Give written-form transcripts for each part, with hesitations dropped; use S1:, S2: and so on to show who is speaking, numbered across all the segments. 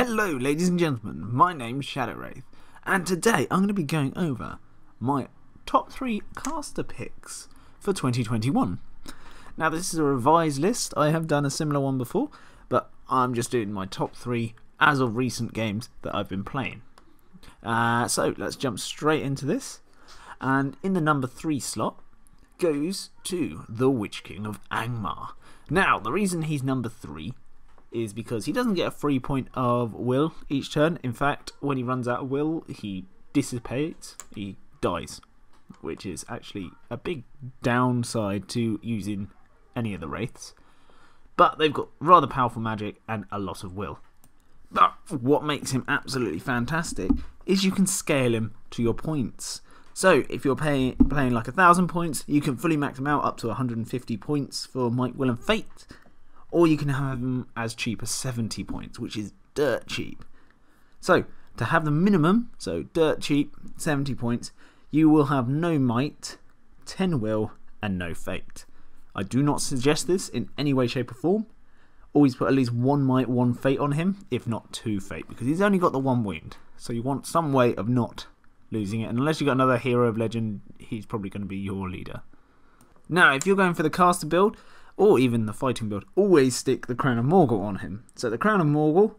S1: Hello ladies and gentlemen, my name's Wraith, and today I'm going to be going over my top 3 caster picks for 2021. Now this is a revised list. I have done a similar one before, but I'm just doing my top 3 as of recent games that I've been playing. So let's jump straight into this, and in the number 3 slot goes to the Witch King of Angmar. Now the reason he's number 3 is because he doesn't get a free point of will each turn. In fact, when he runs out of will, he dissipates, he dies, which is actually a big downside to using any of the Wraiths. But they've got rather powerful magic and a lot of will. But what makes him absolutely fantastic is you can scale him to your points. So if you're playing like 1,000 points, you can fully max him out up to 150 points for Might, Will and Fate. Or you can have them as cheap as 70 points, which is dirt cheap. So, to have the minimum, so dirt cheap, 70 points, you will have no might, 10 will, and no fate. I do not suggest this in any way, shape or form. Always put at least 1 might, 1 fate on him, if not 2 fate, because he's only got the 1 wound. So you want some way of not losing it, and unless you've got another hero of legend, he's probably going to be your leader. Now, if you're going for the caster build, or even the fighting build, always stick the Crown of Morgul on him. So the Crown of Morgul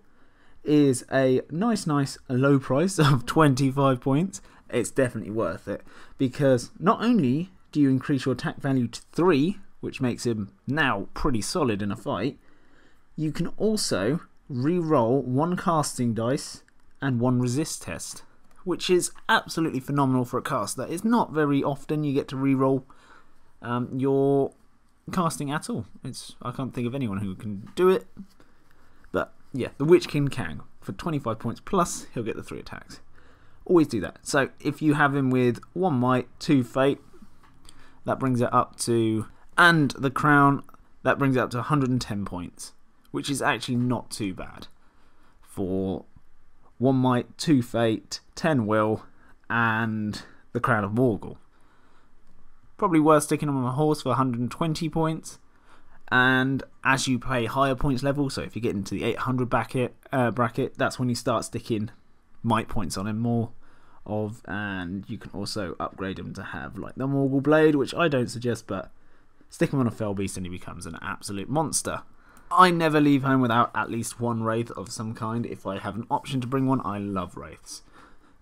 S1: is a nice low price of 25 points. It's definitely worth it, because not only do you increase your attack value to 3, which makes him now pretty solid in a fight, you can also re-roll 1 casting dice and 1 resist test, which is absolutely phenomenal for a caster. It's not very often you get to re-roll your casting at all. I can't think of anyone who can do it. But yeah, the Witch King can. For 25 points plus, he'll get the 3 attacks. Always do that. So if you have him with 1 might, 2 fate, that brings it up to, and the crown, that brings it up to 110 points, which is actually not too bad for 1 might, 2 fate, 10 will, and the Crown of Morgul. Probably worth sticking on a horse for 120 points. And as you play higher points level, so if you get into the 800 bracket, that's when you start sticking might points on him more of, and you can also upgrade him to have like the Morgul Blade, which I don't suggest, but stick him on a Fell Beast and he becomes an absolute monster. I never leave home without at least 1 Wraith of some kind. If I have an option to bring one, I love Wraiths.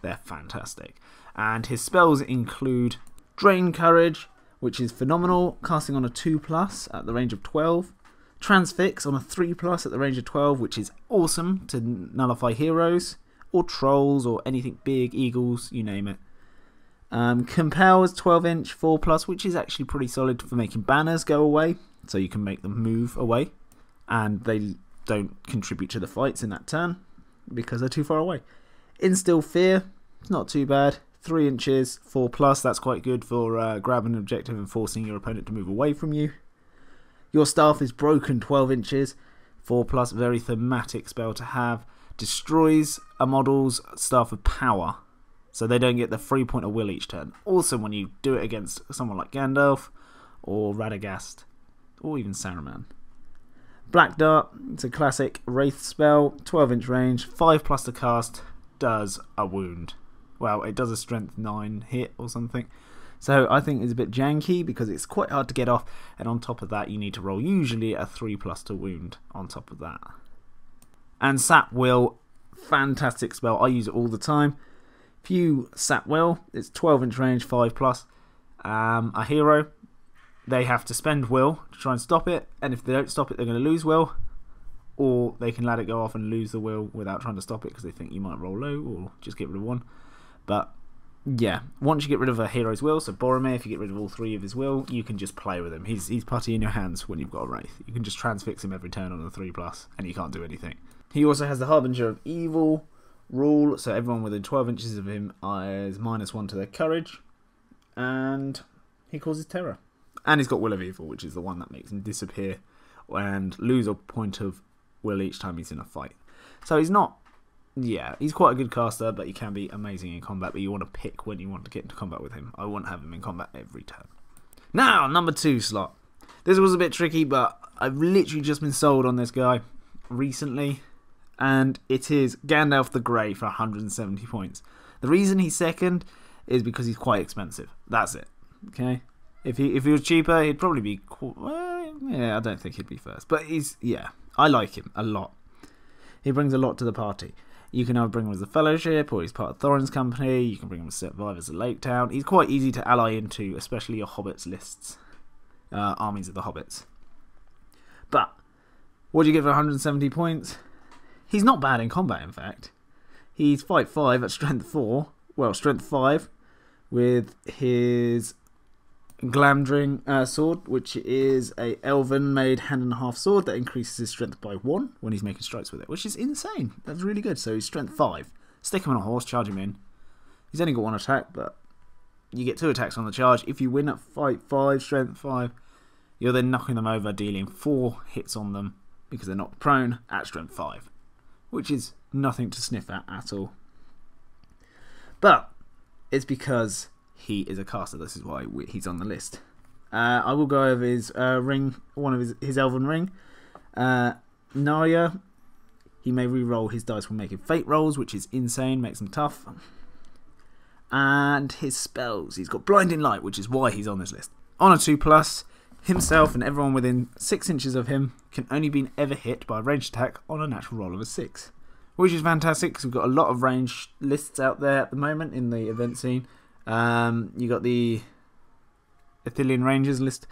S1: They're fantastic. And his spells include Drain Courage, which is phenomenal, casting on a 2+ at the range of 12. Transfix on a 3+ at the range of 12, which is awesome to nullify heroes, or trolls, or anything big, eagles, you name it. Compel is 12-inch, 4+, which is actually pretty solid for making banners go away, so you can make them move away, and they don't contribute to the fights in that turn, because they're too far away. Instill Fear, it's not too bad. 3 inches, 4+, that's quite good for grabbing an objective and forcing your opponent to move away from you. Your Staff is Broken, 12 inches, 4+, very thematic spell to have. Destroys a model's Staff of Power, so they don't get the free point of will each turn. Also, when you do it against someone like Gandalf, or Radagast, or even Saruman. Black Dart, it's a classic Wraith spell, 12-inch range, 5+ to cast, does a wound. Well, it does a strength 9 hit or something. So I think it's a bit janky because it's quite hard to get off. And on top of that, you need to roll usually a 3+ to wound on top of that. And Sap Will, fantastic spell. I use it all the time. If you Sap Will, it's 12-inch range, 5+. A hero, they have to spend will to try and stop it. And if they don't stop it, they're going to lose will. Or they can let it go off and lose the will without trying to stop it because they think you might roll low or just get rid of 1. But yeah, once you get rid of a hero's will, so Boromir, if you get rid of all 3 of his will, you can just play with him. He's putty in your hands when you've got a Wraith. You can just transfix him every turn on a 3+, and you can't do anything. He also has the Harbinger of Evil rule, so everyone within 12 inches of him is -1 to their courage, and he causes terror. And he's got Will of Evil, which is the one that makes him disappear and lose a point of will each time he's in a fight. So he's not... Yeah, he's quite a good caster, but he can be amazing in combat, but you want to pick when you want to get into combat with him. I won't have him in combat every turn. Now, number 2 slot. This was a bit tricky, but I've literally just been sold on this guy recently. and it is Gandalf the Gray for 170 points. The reason he's second is because he's quite expensive. That's it. Okay, if he was cheaper, he'd probably be. Well, yeah, I don't think he'd be first, but I like him a lot. He brings a lot to the party. You can either bring him as a fellowship, or he's part of Thorin's company. You can bring him as survivors of Lake Town. He's quite easy to ally into, especially your hobbits lists, armies of the hobbits. But what do you get for 170 points? He's not bad in combat, in fact. He's 5'5" at strength 4. Well, strength 5 with his Glamdring sword, which is a elven made hand and a half sword that increases his strength by 1 when he's making strikes with it, which is insane. That's really good. So he's strength 5. Stick him on a horse, charge him in. He's only got 1 attack, but you get 2 attacks on the charge. If you win at fight 5, strength 5, you're then knocking them over, dealing 4 hits on them because they're not prone at strength 5, which is nothing to sniff at all. But it's because he is a caster. This is why he's on the list. I will go over his ring, one of his elven ring. Narya, he may re-roll his dice when making fate rolls, which is insane, makes them tough. And his spells, he's got Blinding Light, which is why he's on this list. On a 2+, himself and everyone within 6 inches of him can only be ever hit by a ranged attack on a natural roll of a 6. Which is fantastic, because we've got a lot of range lists out there at the moment in the event scene. You got the Ithilien Rangers list,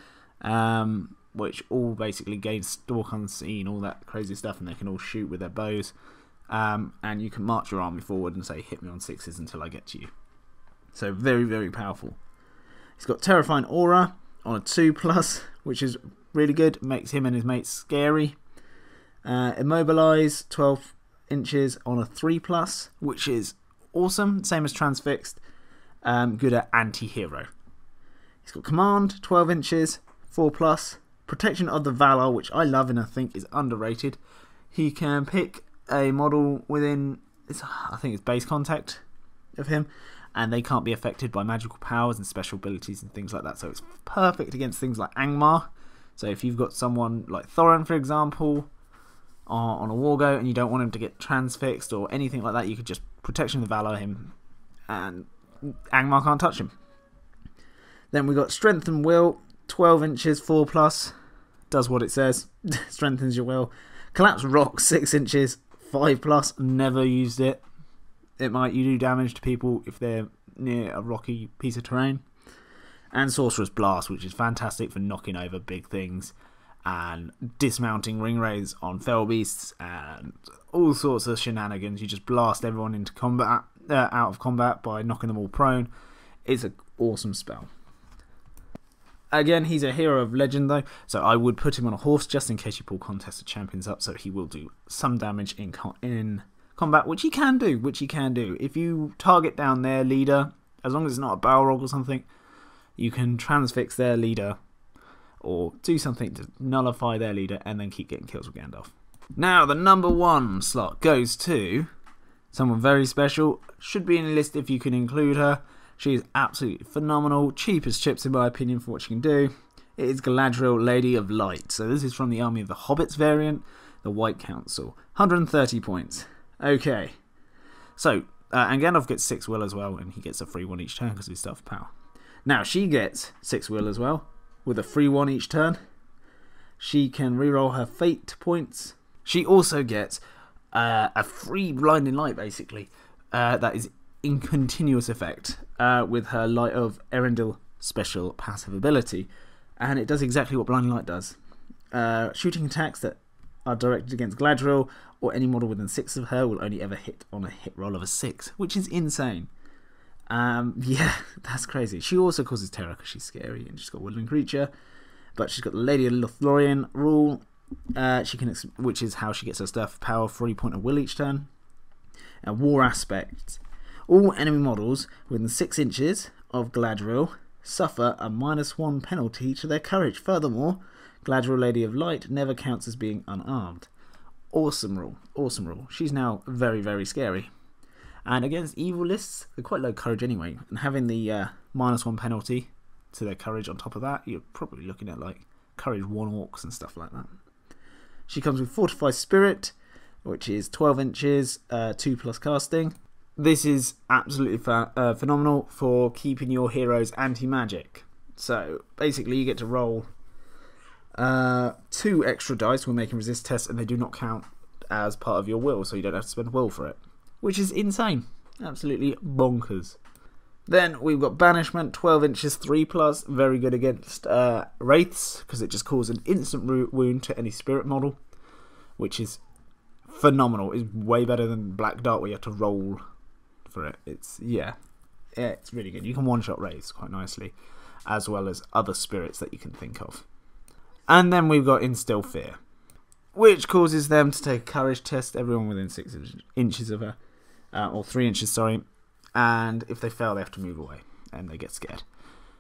S1: which all basically gain Stalk Unseen, all that crazy stuff, and they can all shoot with their bows. And you can march your army forward and say, hit me on 6s until I get to you. So very, very powerful. He's got Terrifying Aura on a 2+, which is really good, makes him and his mates scary. Immobilize, 12 inches on a 3+, which is awesome, same as Transfixed. Good at anti-hero. He's got Command, 12 inches, 4+. Protection of the Valor, which I love and I think is underrated. He can pick a model within, I think it's base contact of him, and they can't be affected by magical powers and special abilities and things like that. So it's perfect against things like Angmar. So if you've got someone like Thorin, for example, on a Wargo, and you don't want him to get transfixed or anything like that, you could just Protection of the Valor him, and Angmar can't touch him. Then we got Strength and Will, 12 inches, 4+, does what it says, strengthens your will. Collapse Rock, 6 inches, 5+, never used it. You do damage to people if they're near a rocky piece of terrain. And Sorcerer's Blast, which is fantastic for knocking over big things and dismounting ring wraiths on fell beasts and all sorts of shenanigans. You just blast everyone into combat, out of combat by knocking them all prone. It's an awesome spell. Again, he's a hero of legend though, so I would put him on a horse just in case you pull contested champions up, so he will do some damage in combat, which he can do. If you target down their leader, as long as it's not a Balrog or something, you can transfix their leader or do something to nullify their leader and then keep getting kills with Gandalf. Now, the number 1 slot goes to someone very special. Should be in the list if you can include her. She is absolutely phenomenal. Cheap as chips in my opinion for what she can do. It is Galadriel, Lady of Light. So this is from the Army of the Hobbits variant, the White Council. 130 points. Okay. So, and Gandalf gets 6 will as well, and he gets a free 1 each turn because of his Stuff Power. Now, she gets 6 will as well, with a free 1 each turn. She can reroll her fate points. She also gets a free Blinding Light, basically. That is in continuous effect with her Light of Erendil special passive ability. And it does exactly what Blinding Light does. Shooting attacks that are directed against Galadriel or any model within 6 of her will only ever hit on a hit roll of a 6, which is insane. Yeah, that's crazy. She also causes terror because she's scary and she's got a woodland creature. But she's got the Lady of Lothlorien rule, which is how she gets her Stuff Power, 3 point of will each turn. And War Aspect. All enemy models within 6 inches of Galadriel suffer a -1 penalty to their courage. Furthermore, Galadriel, Lady of Light, never counts as being unarmed. Awesome rule. Awesome rule. She's now very, very scary. And against evil lists, they're quite low courage anyway. And having the -1 penalty to their courage on top of that, you're probably looking at like courage 1 orcs and stuff like that. She comes with Fortify Spirit, which is 12 inches, 2+ casting. This is absolutely phenomenal for keeping your heroes anti-magic. So basically you get to roll 2 extra dice when making resist tests, and they do not count as part of your will, so you don't have to spend will for it, which is insane. Absolutely bonkers. Then we've got Banishment, 12 inches, 3+, very good against Wraiths, because it just causes an instant wound to any spirit model, which is phenomenal. It's way better than Black Dart, where you have to roll for it. It's really good. You can one-shot Wraiths quite nicely, as well as other spirits that you can think of. And then we've got Instill Fear, which causes them to take a courage test, everyone within 6 inches of her, or 3 inches, sorry, and if they fail they have to move away, and they get scared.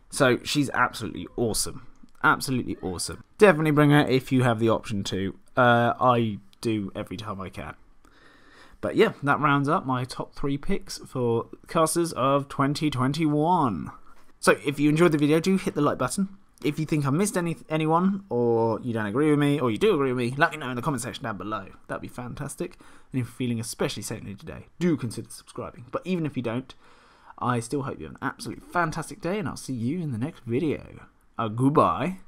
S1: So she's absolutely awesome. Absolutely awesome. Definitely bring her if you have the option to. I do every time I can. But yeah, that rounds up my top 3 picks for casters of 2021. So if you enjoyed the video, do hit the like button. If you think I missed anyone, or you don't agree with me, or you do agree with me, let me know in the comment section down below. That'd be fantastic. And if you're feeling especially saintly today, do consider subscribing. But even if you don't, I still hope you have an absolutely fantastic day, and I'll see you in the next video. Goodbye.